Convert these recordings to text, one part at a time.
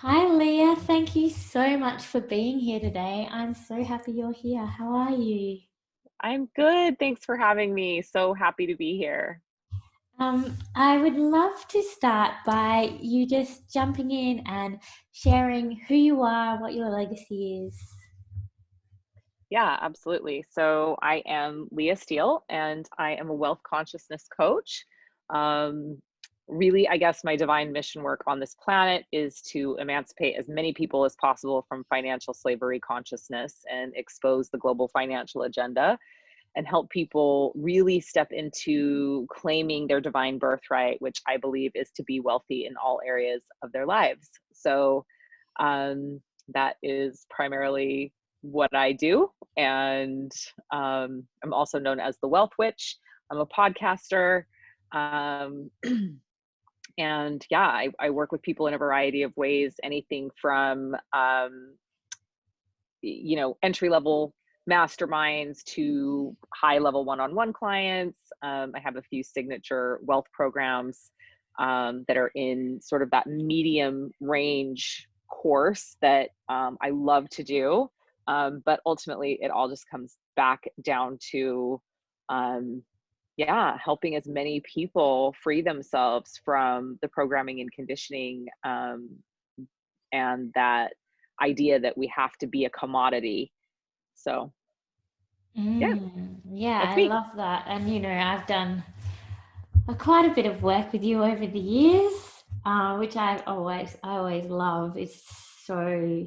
Hi, Leah. Thank you so much for being here today. I'm so happy you're here. How are you? I'm good. Thanks for having me. So happy to be here. I would love to start by you just jumping in and sharing who you are, what your legacy is. Yeah, absolutely. So I am Leah Steele and I am a wealth consciousness coach. Um, Really, I guess my divine mission work on this planet is to emancipate as many people as possible from financial slavery consciousness and expose the global financial agenda and help people really step into claiming their divine birthright, which I believe is to be wealthy in all areas of their lives. So that is primarily what I do. And I'm also known as the Wealth Witch. I'm a podcaster. Um, and yeah, I work with people in a variety of ways, anything from entry level masterminds to high level one-on-one clients. I have a few signature wealth programs that are in sort of that medium range course that I love to do. But ultimately, it all just comes back down to, um, yeah, helping as many people free themselves from the programming and conditioning, and that idea that we have to be a commodity. So yeah, Yeah, that's I me. love that. And I've done quite a bit of work with you over the years, which I always love. It's so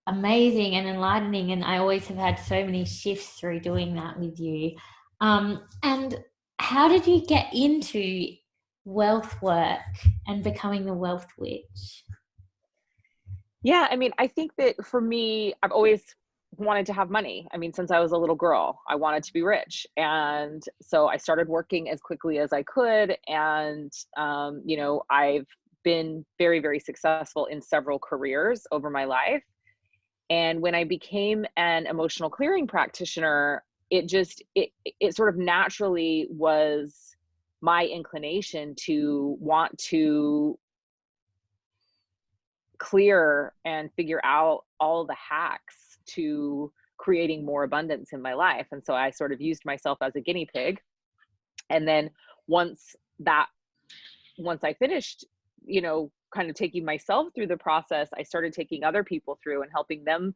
amazing and enlightening, and I always have had so many shifts through doing that with you. And how did you get into wealth work and becoming the wealth witch? Yeah, I mean, I think that for me, I've always wanted to have money. I mean, since I was a little girl, I wanted to be rich. And so I started working as quickly as I could. And, I've been very, very successful in several careers over my life. And when I became an emotional clearing practitioner, it sort of naturally was my inclination to want to clear and figure out all the hacks to creating more abundance in my life. And so I sort of used myself as a guinea pig. And then once that once I finished, kind of taking myself through the process, I started taking other people through and helping them,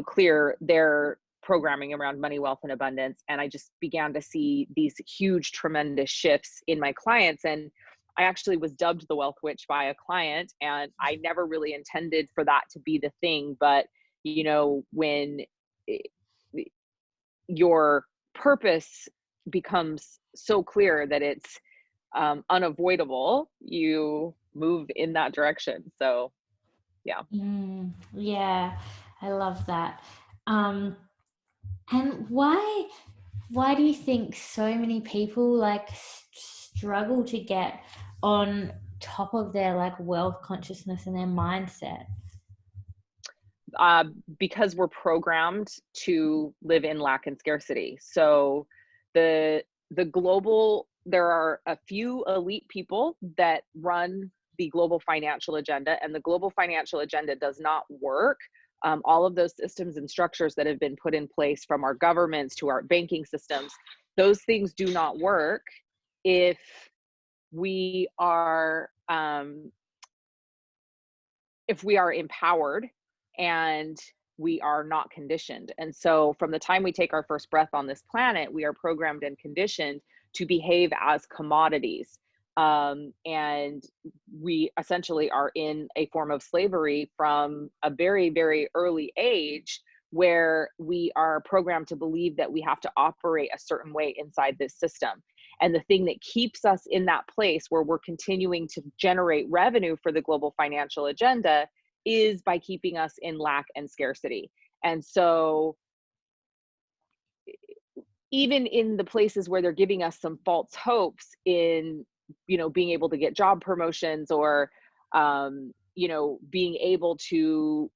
clear their programming around money, wealth, and abundance. And I just began to see these huge, tremendous shifts in my clients. And I actually was dubbed the Wealth Witch by a client, and I never really intended for that to be the thing. But, when it, your purpose becomes so clear that it's unavoidable, you move in that direction. So, yeah. Yeah, I love that. Um, and why do you think so many people struggle to get on top of their wealth consciousness and their mindset? Because we're programmed to live in lack and scarcity. So, the global there are a few elite people that run the global financial agenda, and the global financial agenda does not work. All of those systems and structures that have been put in place, from our governments to our banking systems, those things do not work if we are empowered and we are not conditioned. And so from the time we take our first breath on this planet, we are programmed and conditioned to behave as commodities. And we essentially are in a form of slavery from a very, very early age, where we are programmed to believe that we have to operate a certain way inside this system. And the thing that keeps us in that place where we're continuing to generate revenue for the global financial agenda is by keeping us in lack and scarcity. And so even in the places where they're giving us some false hopes in, being able to get job promotions, or, being able to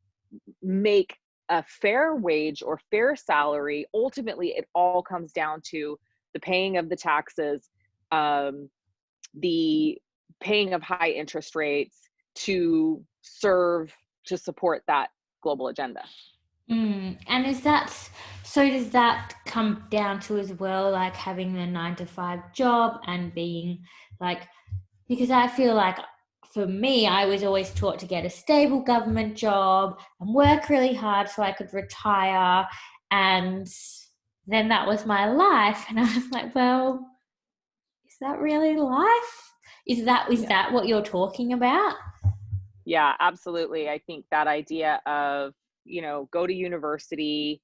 make a fair wage or fair salary, ultimately it all comes down to the paying of the taxes, the paying of high interest rates, to serve, to support that global agenda. And is that, so does that come down to as well, like having the 9 to 5 job and being like, because I feel like for me, I was always taught to get a stable government job and work really hard so I could retire. And then that was my life. And I was like, well, is that really life? Is that what you're talking about? Yeah, absolutely. I think that idea of, go to university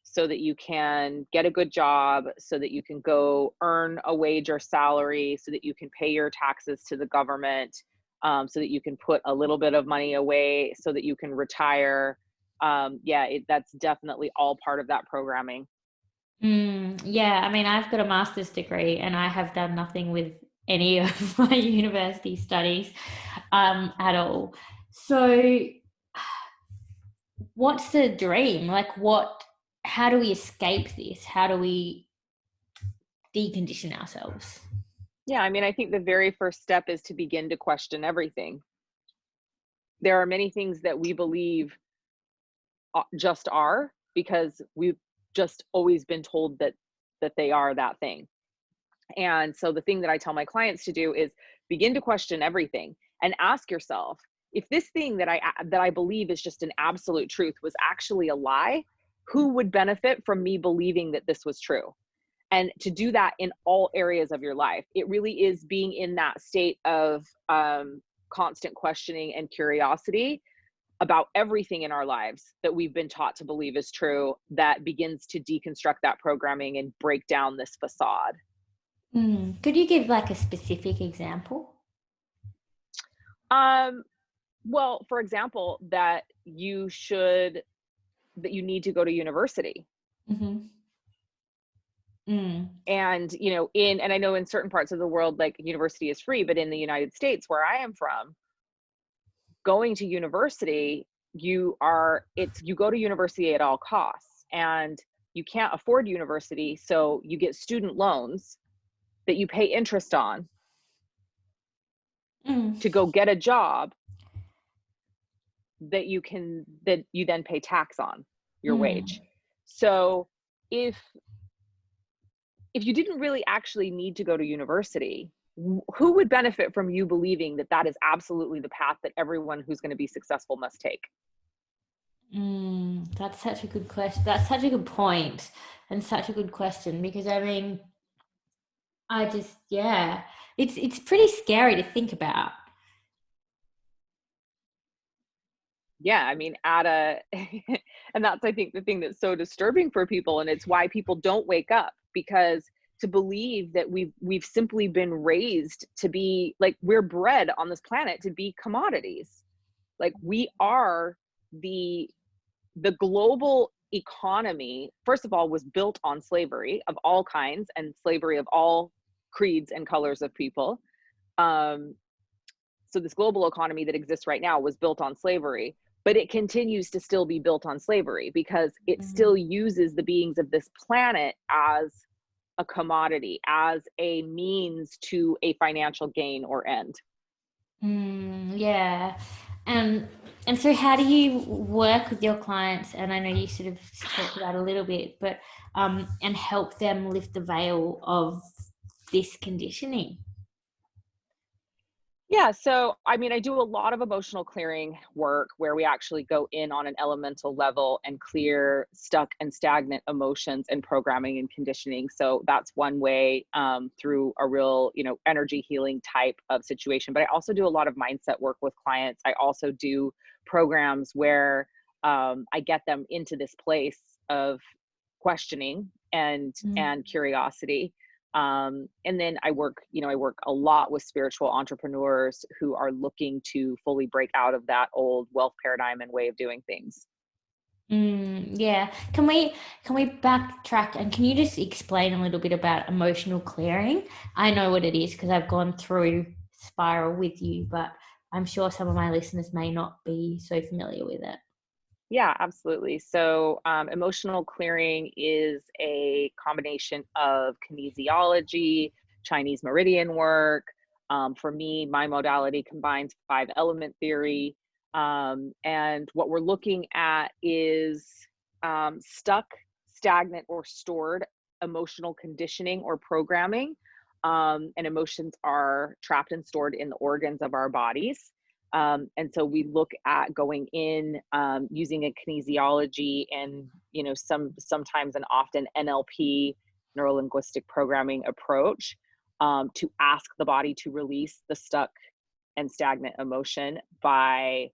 so that you can get a good job, so that you can go earn a wage or salary, so that you can pay your taxes to the government, so that you can put a little bit of money away, so that you can retire. That's definitely all part of that programming. Yeah, I mean, I've got a master's degree and I have done nothing with any of my university studies at all. So what's the dream? Like how do we escape this? How do we decondition ourselves? Yeah, I mean, I think the very first step is to begin to question everything. There are many things that we believe just are because we've just always been told that they are that thing. And so the thing that I tell my clients to do is begin to question everything and ask yourself, if this thing that I believe is just an absolute truth was actually a lie, who would benefit from me believing that this was true? And to do that in all areas of your life, it really is being in that state of constant questioning and curiosity about everything in our lives that we've been taught to believe is true, that begins to deconstruct that programming and break down this facade. Could you give like a specific example? Well, for example, that you need to go to university. Mm-hmm. And, and I know in certain parts of the world, like university is free, but in the United States, where I am from, going to university, you go to university at all costs, and you can't afford university. So you get student loans that you pay interest on to go get a job that you then pay tax on your wage. So if you didn't really actually need to go to university, who would benefit from you believing that that is absolutely the path that everyone who's going to be successful must take? That's such a good question. That's such a good point and such a good question, because I mean, it's pretty scary to think about. Yeah, I mean, and that's, I think, the thing that's so disturbing for people, and it's why people don't wake up, because to believe that we've simply been raised to be, like, we're bred on this planet to be commodities. Like, we are the global economy, first of all, was built on slavery of all kinds and slavery of all creeds and colors of people. So this global economy that exists right now was built on slavery, but it continues to still be built on slavery because it still uses the beings of this planet as a commodity, as a means to a financial gain or end. Yeah. And so how do you work with your clients? And I know you sort of talked about a little bit, but and help them lift the veil of this conditioning? Yeah, so I mean, I do a lot of emotional clearing work where we actually go in on an elemental level and clear stuck and stagnant emotions and programming and conditioning. So that's one way, through a real, energy healing type of situation. But I also do a lot of mindset work with clients. I also do programs where I get them into this place of questioning and curiosity. And then I work a lot with spiritual entrepreneurs who are looking to fully break out of that old wealth paradigm and way of doing things. Yeah. Can we backtrack, and can you just explain a little bit about emotional clearing? I know what it is because I've gone through Spiral with you, but I'm sure some of my listeners may not be so familiar with it. Yeah, absolutely. So emotional clearing is a combination of kinesiology, Chinese meridian work, For me, my modality combines 5-element theory. And what we're looking at is stuck, stagnant, or stored emotional conditioning or programming. And emotions are trapped and stored in the organs of our bodies. And so we look at going in using a kinesiology and, sometimes and often NLP, neuro linguistic programming approach, to ask the body to release the stuck and stagnant emotion by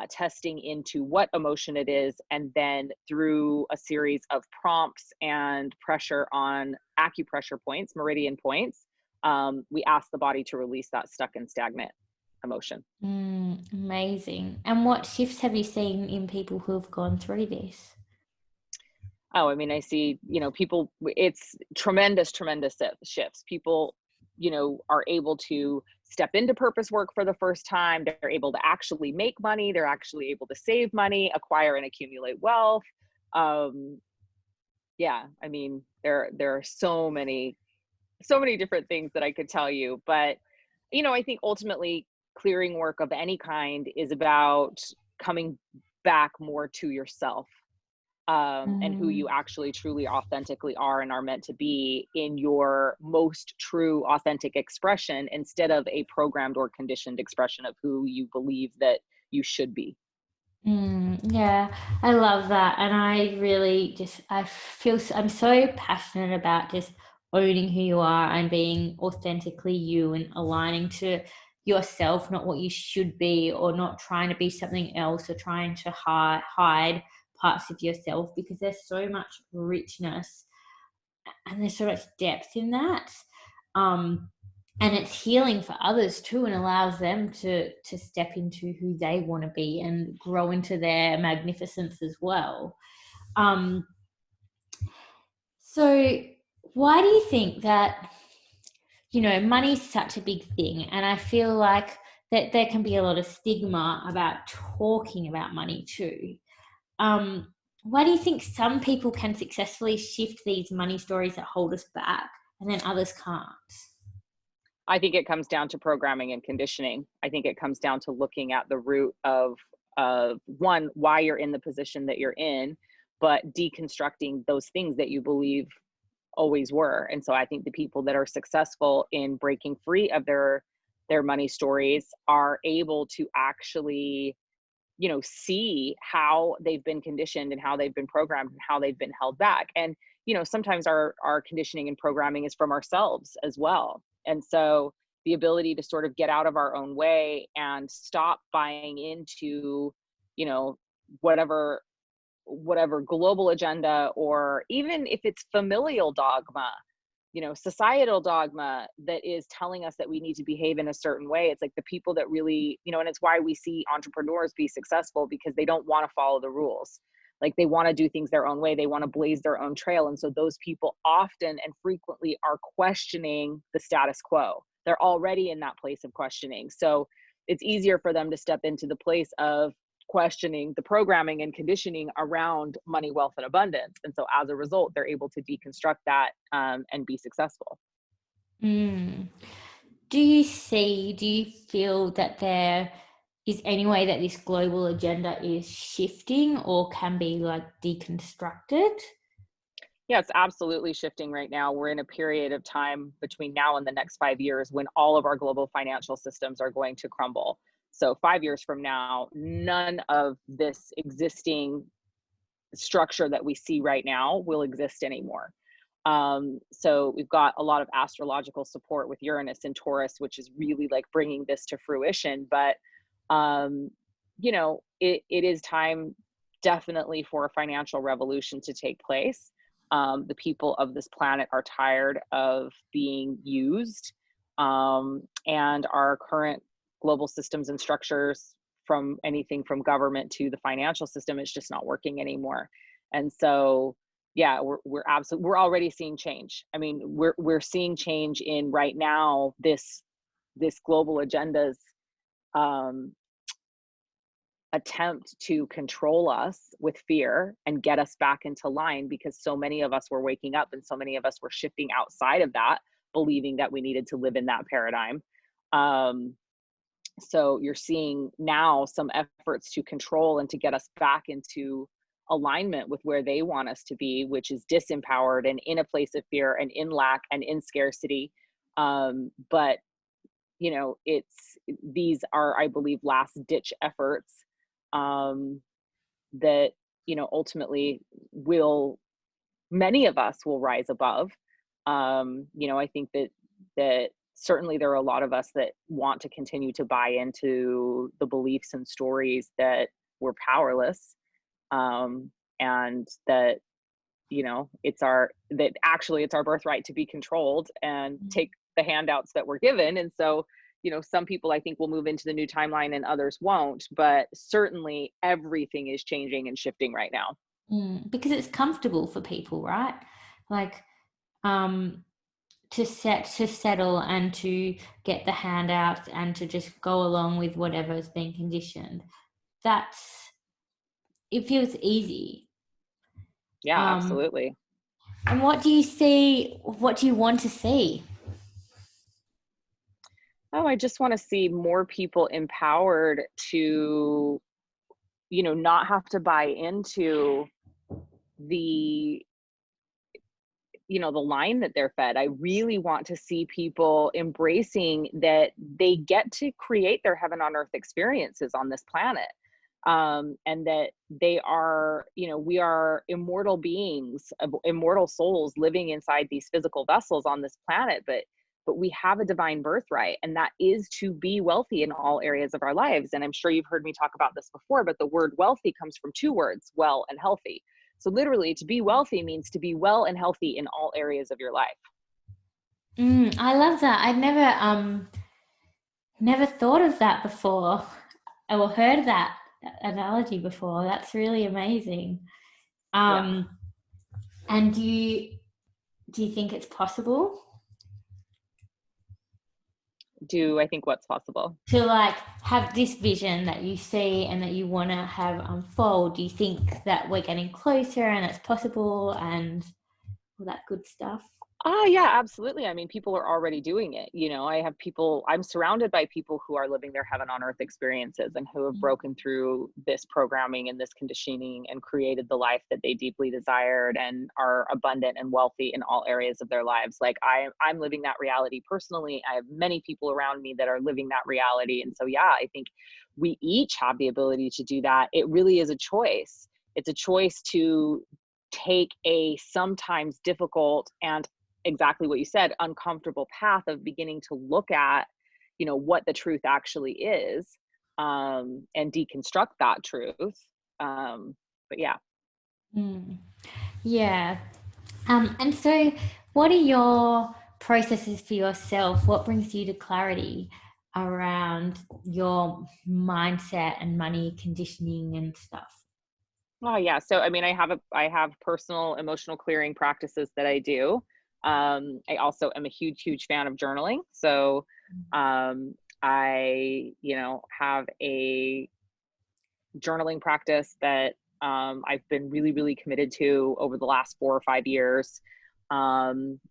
testing into what emotion it is, and then through a series of prompts and pressure on acupressure points, meridian points, we ask the body to release that stuck and stagnant emotion. Amazing. And what shifts have you seen in people who have gone through this? Oh, I mean, I see, people, it's tremendous shifts. People, are able to step into purpose work for the first time. They're able to actually make money. They're actually able to save money, acquire and accumulate wealth. Yeah, I mean, there are so many different things that I could tell you, but, I think ultimately clearing work of any kind is about coming back more to yourself. And who you actually truly authentically are and are meant to be in your most true authentic expression, instead of a programmed or conditioned expression of who you believe that you should be. Yeah, I love that. And I really I'm so passionate about just owning who you are and being authentically you and aligning to yourself, not what you should be, or not trying to be something else or trying to hide parts of yourself, because there's so much richness and there's so much depth in that. Um, and it's healing for others too, and allows them to step into who they want to be and grow into their magnificence as well. Um, so why do you think that, money is such a big thing, and I feel like that there can be a lot of stigma about talking about money too? Why do you think some people can successfully shift these money stories that hold us back, and then others can't? I think it comes down to programming and conditioning. I think it comes down to looking at the root of one, why you're in the position that you're in, but deconstructing those things that you believe always were. And so I think the people that are successful in breaking free of their money stories are able to actually, see how they've been conditioned and how they've been programmed and how they've been held back. And, sometimes our conditioning and programming is from ourselves as well. And so the ability to sort of get out of our own way and stop buying into, whatever global agenda, or even if it's familial dogma, societal dogma that is telling us that we need to behave in a certain way. It's like the people that really, and it's why we see entrepreneurs be successful, because they don't want to follow the rules. Like, they want to do things their own way. They want to blaze their own trail. And so those people often and frequently are questioning the status quo. They're already in that place of questioning. So it's easier for them to step into the place of questioning the programming and conditioning around money, wealth, and abundance. And so as a result, they're able to deconstruct that and be successful. Mm. Do you feel that there is any way that this global agenda is shifting or can be like deconstructed? Yeah, it's absolutely shifting right now. We're in a period of time between now and the next 5 years when all of our global financial systems are going to crumble. So 5 years from now, none of this existing structure that we see right now will exist anymore. So we've got a lot of astrological support with Uranus and Taurus, which is really like bringing this to fruition. But, it is time definitely for a financial revolution to take place. The people of this planet are tired of being used, and our current global systems and structures, from anything from government to the financial system, it's just not working anymore. And so, yeah, we're already seeing change. I mean, we're seeing change in right now, this global agenda's attempt to control us with fear and get us back into line, because so many of us were waking up and so many of us were shifting outside of that, believing that we needed to live in that paradigm. So you're seeing now some efforts to control and to get us back into alignment with where they want us to be, which is disempowered and in a place of fear and in lack and in scarcity. But these are, I believe, last ditch efforts that ultimately many of us will rise above. I think that certainly there are a lot of us that want to continue to buy into the beliefs and stories that we're powerless, and that it's our birthright to be controlled and take the handouts that we're given. And so some people, I think, will move into the new timeline and others won't, but certainly everything is changing and shifting right now. Because it's comfortable for people, right? Like to settle and to get the handouts and to just go along with whatever's been conditioned. It feels easy. Yeah, absolutely. And what do you want to see? Oh, I just want to see more people empowered to, not have to buy into the line that they're fed. I really want to see people embracing that they get to create their heaven on earth experiences on this planet. And that they are, we are immortal beings, immortal souls living inside these physical vessels on this planet, but we have a divine birthright, and that is to be wealthy in all areas of our lives. And I'm sure you've heard me talk about this before, but the word wealthy comes from two words: well and healthy. So literally, to be wealthy means to be well and healthy in all areas of your life. I love that. I've never thought of that before, or heard that analogy before. That's really amazing. Yeah. And do you think it's possible? Do I think what's possible? To like have this vision that you see and that you want to have unfold? Do you think that we're getting closer and it's possible and all that good stuff? Oh, yeah, absolutely. I mean, people are already doing it. I'm surrounded by people who are living their heaven on earth experiences and who have broken through this programming and this conditioning and created the life that they deeply desired and are abundant and wealthy in all areas of their lives. Like I'm living that reality personally. I have many people around me that are living that reality. And so, yeah, I think we each have the ability to do that. It really is a choice. It's a choice to take a sometimes difficult and, exactly what you said, uncomfortable path of beginning to look at, what the truth actually is, and deconstruct that truth. But yeah. Yeah. And so what are your processes for yourself? What brings you to clarity around your mindset and money conditioning and stuff? Oh yeah. So I mean, I have personal emotional clearing practices that I do. I also am a huge fan of journaling. So I, have a journaling practice that I've been really committed to over the last 4 or 5 years.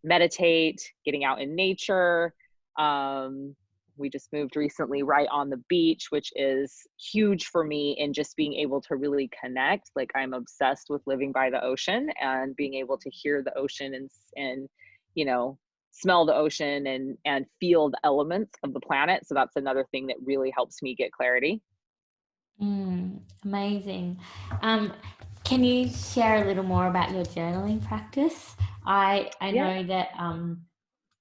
Meditate, getting out in nature. We just moved recently right on the beach, which is huge for me in just being able to really connect. Like, I'm obsessed with living by the ocean and being able to hear the ocean and smell the ocean and feel the elements of the planet. So that's another thing that really helps me get clarity. Amazing. Can you share a little more about your journaling practice? I Yeah. know that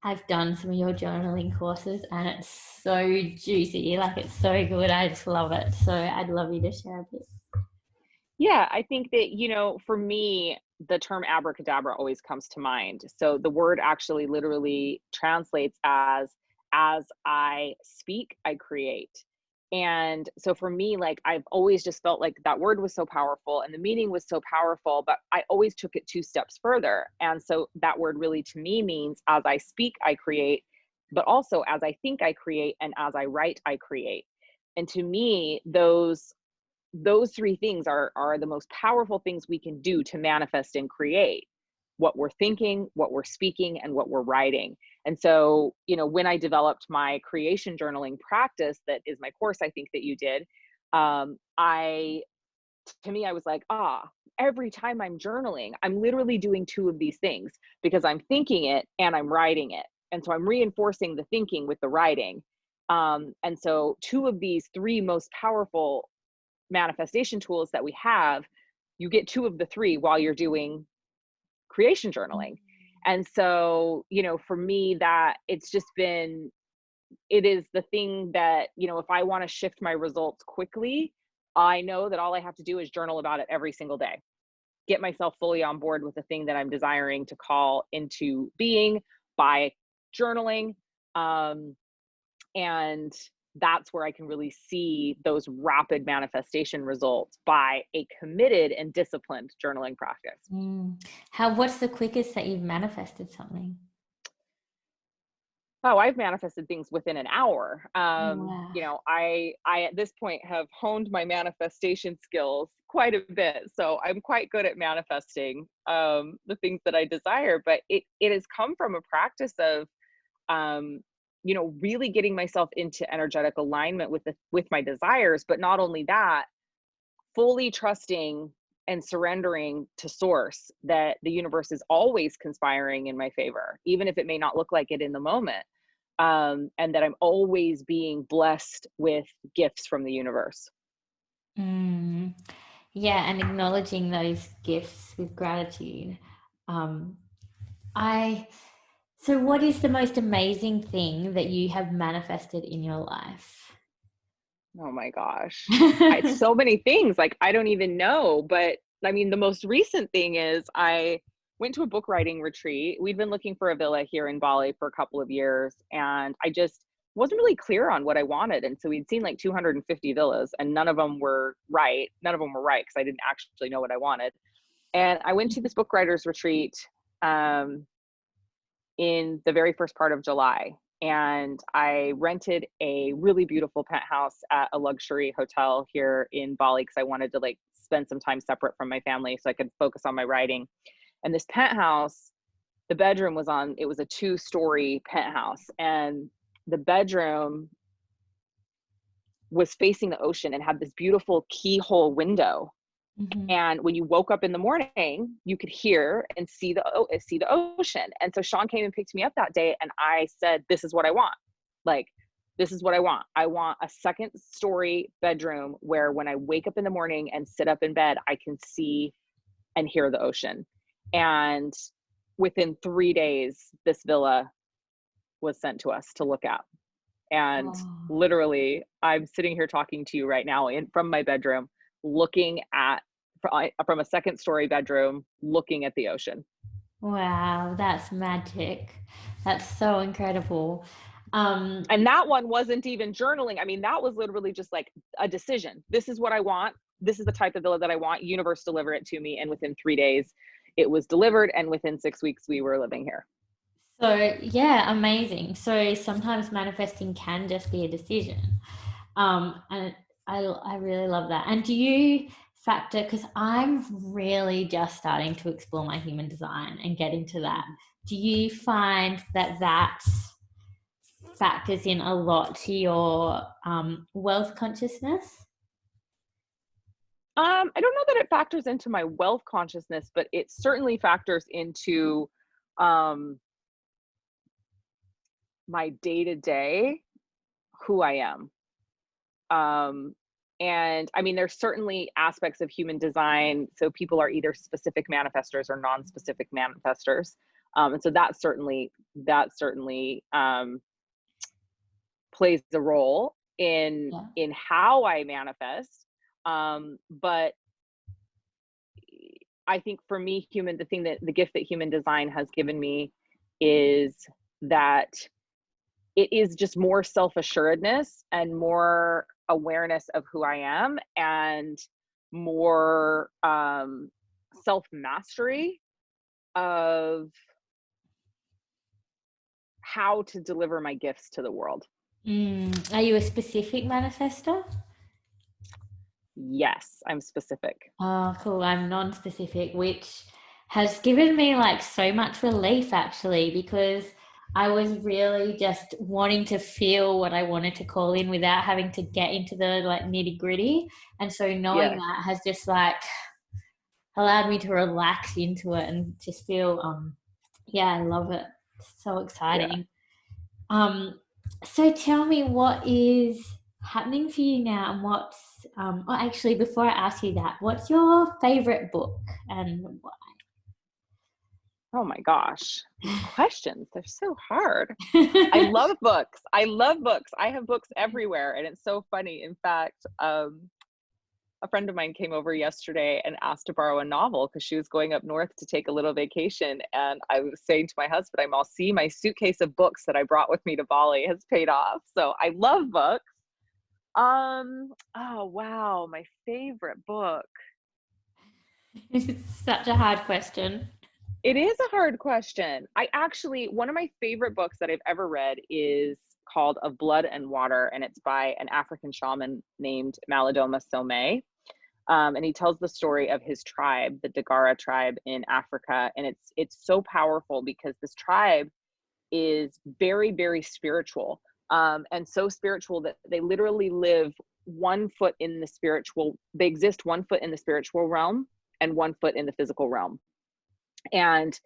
I've done some of your journaling courses and it's so juicy, like it's so good. I just love it. So I'd love you to share a bit. Yeah, I think that, for me, the term abracadabra always comes to mind. So the word actually literally translates as I speak, I create. And so for me, like, I've always just felt like that word was so powerful and the meaning was so powerful, but I always took it 2 steps further. And so that word really to me means as I speak, I create, but also as I think, I create, and as I write, I create. And to me, those 3 things are the most powerful things we can do to manifest and create. what we're thinking, what we're speaking, and what we're writing. And so, you know, when I developed my creation journaling practice, that is my course, I think that you did, I was like, every time I'm journaling, I'm literally doing two of these things, because I'm thinking it and I'm writing it. And so I'm reinforcing the thinking with the writing. And so two of these three most powerful manifestation tools that we have, you get two of the three while you're doing creation journaling. And so, you know, for me, that it is the thing that, you know, if I want to shift my results quickly, I know that all I have to do is journal about it every single day. Get myself fully on board with the thing that I'm desiring to call into being by journaling. And that's where I can really see those rapid manifestation results by a committed and disciplined journaling practice. What's the quickest that you've manifested something? Oh, I've manifested things within an hour. Wow. You know, I at this point have honed my manifestation skills quite a bit. So I'm quite good at manifesting the things that I desire, but it has come from a practice of, you know, really getting myself into energetic alignment with my desires, but not only that, fully trusting and surrendering to source, that the universe is always conspiring in my favor, even if it may not look like it in the moment. And that I'm always being blessed with gifts from the universe. Yeah, and acknowledging those gifts with gratitude. So what is the most amazing thing that you have manifested in your life? Oh my gosh. It's so many things, like I don't even know, but I mean, the most recent thing is I went to a book writing retreat. We'd been looking for a villa here in Bali for a couple of years, and I just wasn't really clear on what I wanted. And so we'd seen like 250 villas, and none of them were right. None of them were right because I didn't actually know what I wanted. And I went to this book writers retreat in the very first part of July. And I rented a really beautiful penthouse at a luxury hotel here in Bali because I wanted to like spend some time separate from my family so I could focus on my writing. And this penthouse, the bedroom it was a 2-story penthouse, and the bedroom was facing the ocean and had this beautiful keyhole window. And when you woke up in the morning, you could hear and see the ocean. And so Sean came and picked me up that day, and I said, this is what I want. Like, this is what I want. I want a 2nd-story bedroom where when I wake up in the morning and sit up in bed, I can see and hear the ocean. And within 3 days, this villa was sent to us to look at. And literally, I'm sitting here talking to you right now from my bedroom, looking at from a 2nd-story bedroom, looking at the ocean. Wow, that's magic. That's so incredible. And that one wasn't even journaling. I mean, that was literally just like a decision. This is what I want. This is the type of villa that I want. Universe, deliver it to me. And within 3 days, it was delivered. And within 6 weeks, we were living here. So yeah, amazing. So sometimes manifesting can just be a decision. And I really love that. And do you factor, because I'm really just starting to explore my human design and get into that. Do you find that factors in a lot to your wealth consciousness? I don't know that it factors into my wealth consciousness, but it certainly factors into my day-to-day, who I am. And I mean, there's certainly aspects of human design. So people are either specific manifestors or non-specific manifestors. And so that certainly plays a role in how I manifest. But I think for me, the gift that human design has given me is that it is just more self-assuredness and more awareness of who I am, and more self-mastery of how to deliver my gifts to the world. Are you a specific manifestor? Yes, I'm specific. Oh, cool. I'm non-specific, which has given me like so much relief actually, because I was really just wanting to feel what I wanted to call in without having to get into the like nitty gritty. And so knowing Yeah. that has just like allowed me to relax into it and just feel, yeah, I love it. It's so Yeah. exciting. Um, so tell me what is happening for you now, and what's, oh, actually, before I ask you that, what's your favorite book and why? Oh my gosh. These questions, they're so hard. I love books. I love books. I have books everywhere. And it's so funny. In fact, a friend of mine came over yesterday and asked to borrow a novel because she was going up north to take a little vacation. And I was saying to my husband, I'm all, see, my suitcase of books that I brought with me to Bali has paid off. So I love books. Oh wow, my favorite book. It's such a hard question. It is a hard question. I actually, one of my favorite books that I've ever read is called Of Blood and Water, and it's by an African shaman named Malidoma Somé. And he tells the story of his tribe, the Dagara tribe in Africa, and it's so powerful because this tribe is very, very spiritual, and so spiritual that they literally live 1 foot in the spiritual. They exist 1 foot in the spiritual realm and 1 foot in the physical realm. And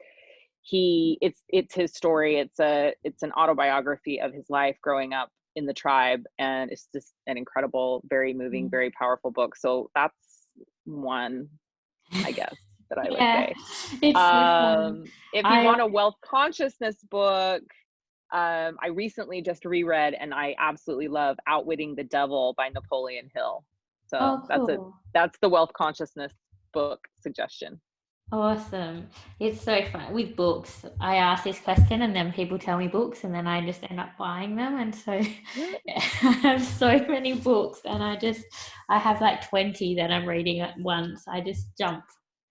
it's his story. It's an autobiography of his life growing up in the tribe, and it's just an incredible, very moving, very powerful book. So that's one, I guess, that I would Yeah, say. it's so fun. If you I want a wealth consciousness book, I recently just reread and I absolutely love Outwitting the Devil by Napoleon Hill. So Oh, cool. that's the wealth consciousness book suggestion. Awesome. It's so fun with books. I ask this question and then people tell me books and then I just end up buying them. And so Yeah. I have so many books and I have like 20 that I'm reading at once. I just jump.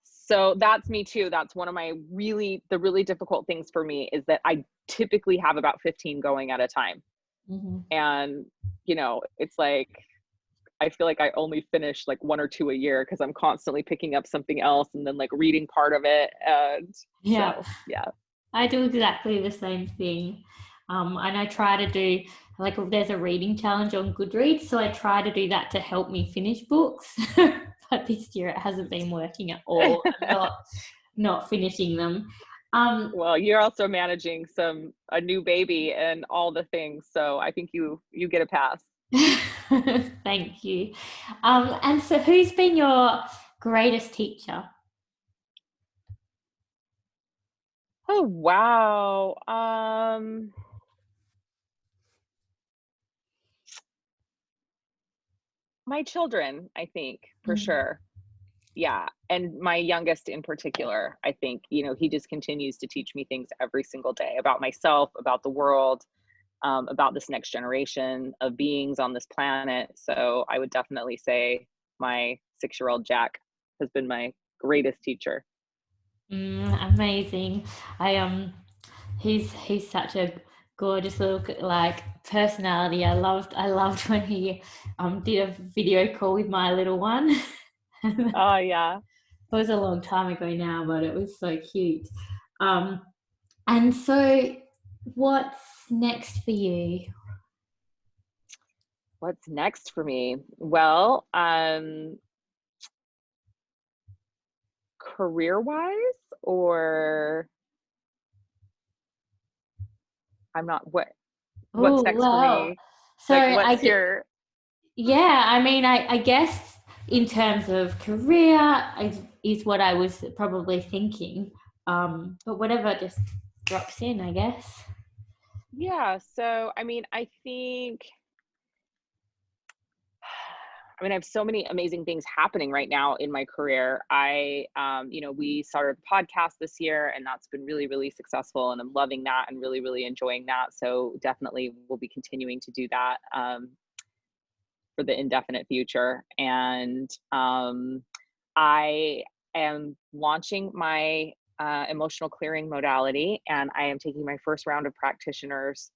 So that's me too. That's one of my the really difficult things for me is that I typically have about 15 going at a time. Mm-hmm. And, it's like, I feel like I only finish like one or two a year because I'm constantly picking up something else and then like reading part of it. And Yeah, so, yeah. I do exactly the same thing. And I try to do, like, there's a reading challenge on Goodreads, so I try to do that to help me finish books. But this year it hasn't been working at all. I'm not finishing them. Well, you're also managing a new baby and all the things. So I think you get a pass. Thank you. And so who's been your greatest teacher? Oh, wow. My children, I think, for Mm. sure. Yeah. And my youngest in particular, I think, he just continues to teach me things every single day about myself, about the world, about this next generation of beings on this planet. So I would definitely say my 6-year-old Jack has been my greatest teacher. Amazing. He's such a gorgeous little like personality. I loved when he did a video call with my little one. It Oh, yeah. was a long time ago now, but it was so cute. Um, and so what's next for you? What's next for me? Well, career wise, or I'm not, what's Oh, next for well, me? so Like, I what's get, your, yeah, I mean, I guess in terms of career is what I was probably thinking. But whatever just drops in, I guess. yeah. So, I have so many amazing things happening right now in my career. We started the podcast this year and that's been really, really successful. And I'm loving that and really, really enjoying that. So definitely we'll be continuing to do that for the indefinite future. And I am launching my emotional clearing modality, and I am taking my first round of practitioners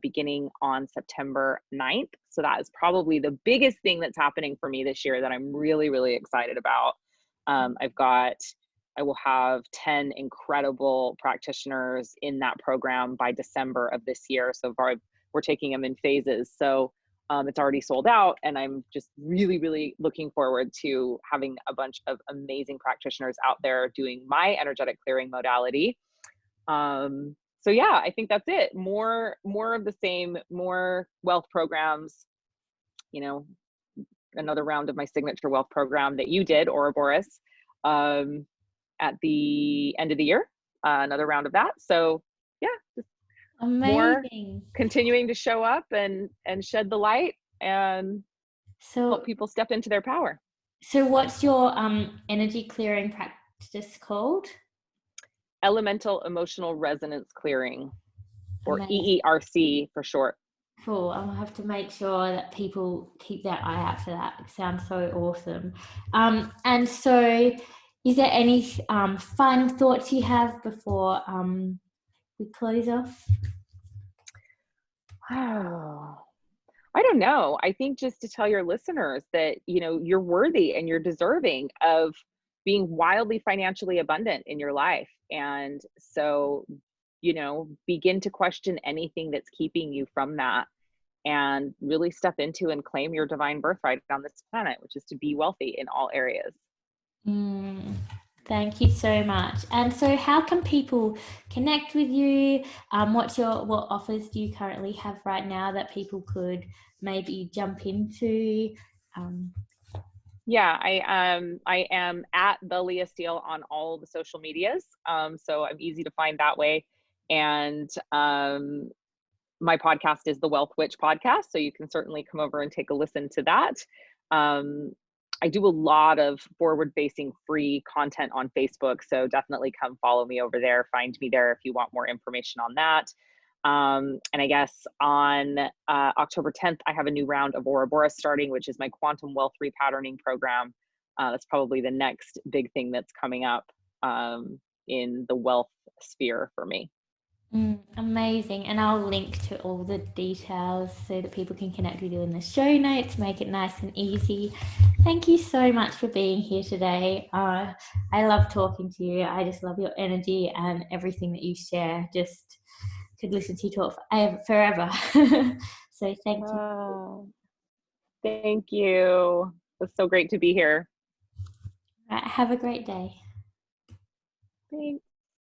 beginning on September 9th. So that is probably the biggest thing that's happening for me this year that I'm really, really excited about. I've got I will have 10 incredible practitioners in that program by December of this year. So far, we're taking them in phases. So it's already sold out, and I'm just really, really looking forward to having a bunch of amazing practitioners out there doing my energetic clearing modality. So yeah, I think that's it. More of the same, more wealth programs, you know, another round of my signature wealth program that you did, Ouroboros, at the end of the year, another round of that. So yeah, just more Amazing. continuing to show up and shed the light and help So, people step into their power. so what's your energy clearing practice called? Elemental Emotional Resonance Clearing, or Amazing. EERC for short. Cool. I'll have to make sure that people keep their eye out for that. It sounds so awesome. And so, is there any final thoughts you have before we close off? Oh, I don't know. I think just to tell your listeners that, you know, you're worthy and you're deserving of being wildly financially abundant in your life. And so, you know, begin to question anything that's keeping you from that, and really step into and claim your divine birthright on this planet, which is to be wealthy in all areas. Thank you so much. And so, how can people connect with you? What offers do you currently have right now that people could maybe jump into? Yeah, I am at the Leah Steele on all the social medias. So I'm easy to find that way. And my podcast is the Wealth Witch podcast. So you can certainly come over and take a listen to that. I do a lot of forward facing free content on Facebook. So definitely come follow me over there. Find me there if you want more information on that. And I guess on October 10th, I have a new round of Ouroboros starting, which is my quantum wealth repatterning program. That's probably the next big thing that's coming up in the wealth sphere for me. Amazing. And I'll link to all the details so that people can connect with you in the show notes, make it nice and easy. Thank you so much for being here today. I love talking to you. I just love your energy and everything that you share. Just could listen to you talk forever. So thank you. Thank you. It's so great to be here. Right, have a great day. Thanks.